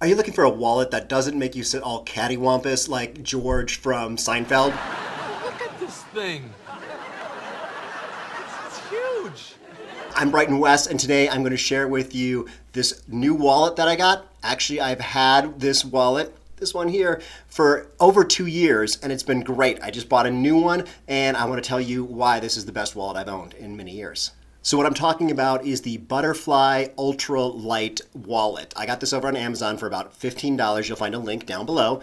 Are you looking for a wallet that doesn't make you sit all cattywampus like George from Seinfeld? Look at this thing. It's huge. I'm Brighton West, and today I'm going to share with you this new wallet that I got. Actually, I've had this wallet, this one here, for over 2 years, and it's been great. I just bought a new one, and I want to tell you why this is the best wallet I've owned in many years. So what I'm talking about is the Butterfly Ultra Light wallet. I got this over on Amazon for about $15. You'll find a link down below,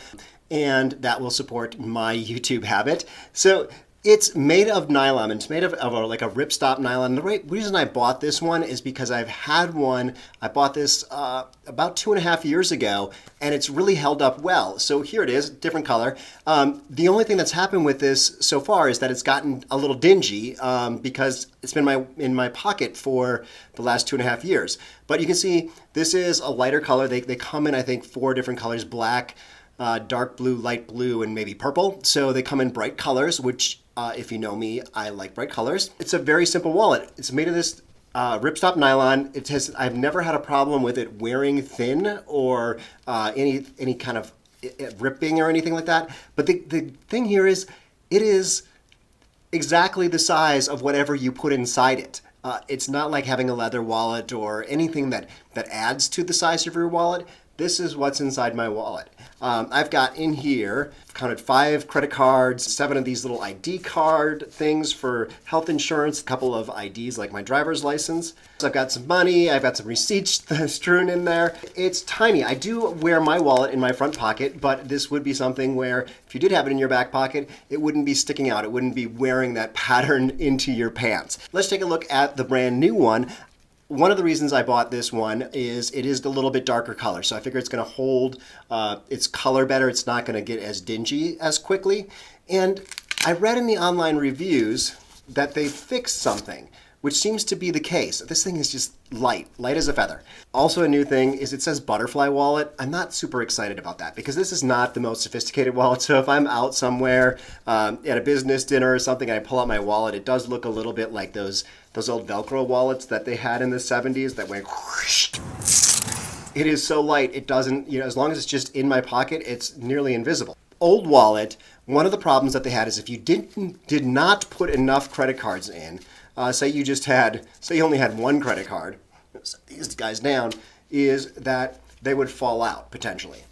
and that will support my YouTube habit. So it's made of nylon. It's made of like a ripstop nylon. The reason I bought this one is because I've had one. I bought this about 2.5 years ago, and it's really held up well. So here it is, different color. The only thing that's happened with this so far is that it's gotten a little dingy because it's been in my pocket for the last 2.5 years. But you can see this is a lighter color. They come in, I think, 4 different colors: black, dark blue, light blue, and maybe purple. So they come in bright colors, which if you know me, I like bright colors. It's a very simple wallet. It's made of this ripstop nylon. I've never had a problem with it wearing thin or any kind of ripping or anything like that. But the thing here is, it is exactly the size of whatever you put inside it. It's not like having a leather wallet or anything that adds to the size of your wallet. This is what's inside my wallet. I've got in here, I've counted 5 credit cards, 7 of these little ID card things for health insurance, a couple of IDs like my driver's license. So I've got some money, I've got some receipts strewn in there. It's tiny. I do wear my wallet in my front pocket, but this would be something where if you did have it in your back pocket, it wouldn't be sticking out. It wouldn't be wearing that pattern into your pants. Let's take a look at the brand new one. One of the reasons I bought this one is it is a little bit darker color, so I figure it's going to hold its color better. It's not going to get as dingy as quickly. And I read in the online reviews that they fixed something, which seems to be the case. This thing is just light as a feather. Also, a new thing is it says Butterfly Wallet. I'm not super excited about that because this is not the most sophisticated wallet. So if I'm out somewhere at a business dinner or something and I pull out my wallet, it does look a little bit like those old Velcro wallets that they had in the 70s that went whoosh. It is so light, it doesn't, as long as it's just in my pocket, it's nearly invisible. Old wallet, one of the problems that they had is if you did not put enough credit cards in, say you only had 1 credit card, set these guys down, is that they would fall out potentially.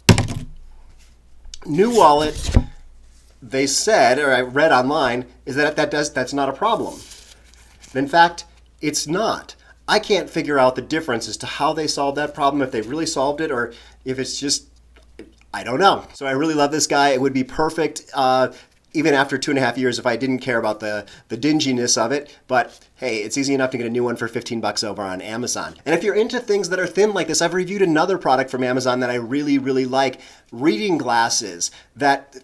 New wallet, they said, or I read online, is that's not a problem. In fact, it's not. I can't figure out the difference as to how they solved that problem, if they really solved it, or if it's just, I don't know. So I really love this guy. It would be perfect even after 2.5 years if I didn't care about the dinginess of it. But hey, it's easy enough to get a new one for $15 over on Amazon. And if you're into things that are thin like this, I've reviewed another product from Amazon that I really, really like. Reading glasses that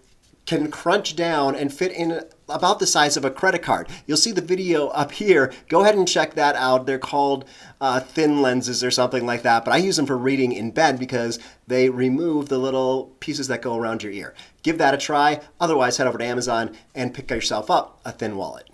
can crunch down and fit in about the size of a credit card. You'll see the video up here. Go ahead and check that out. They're called thin lenses or something like that, but I use them for reading in bed because they remove the little pieces that go around your ear. Give that a try. Otherwise, head over to Amazon and pick yourself up a thin wallet.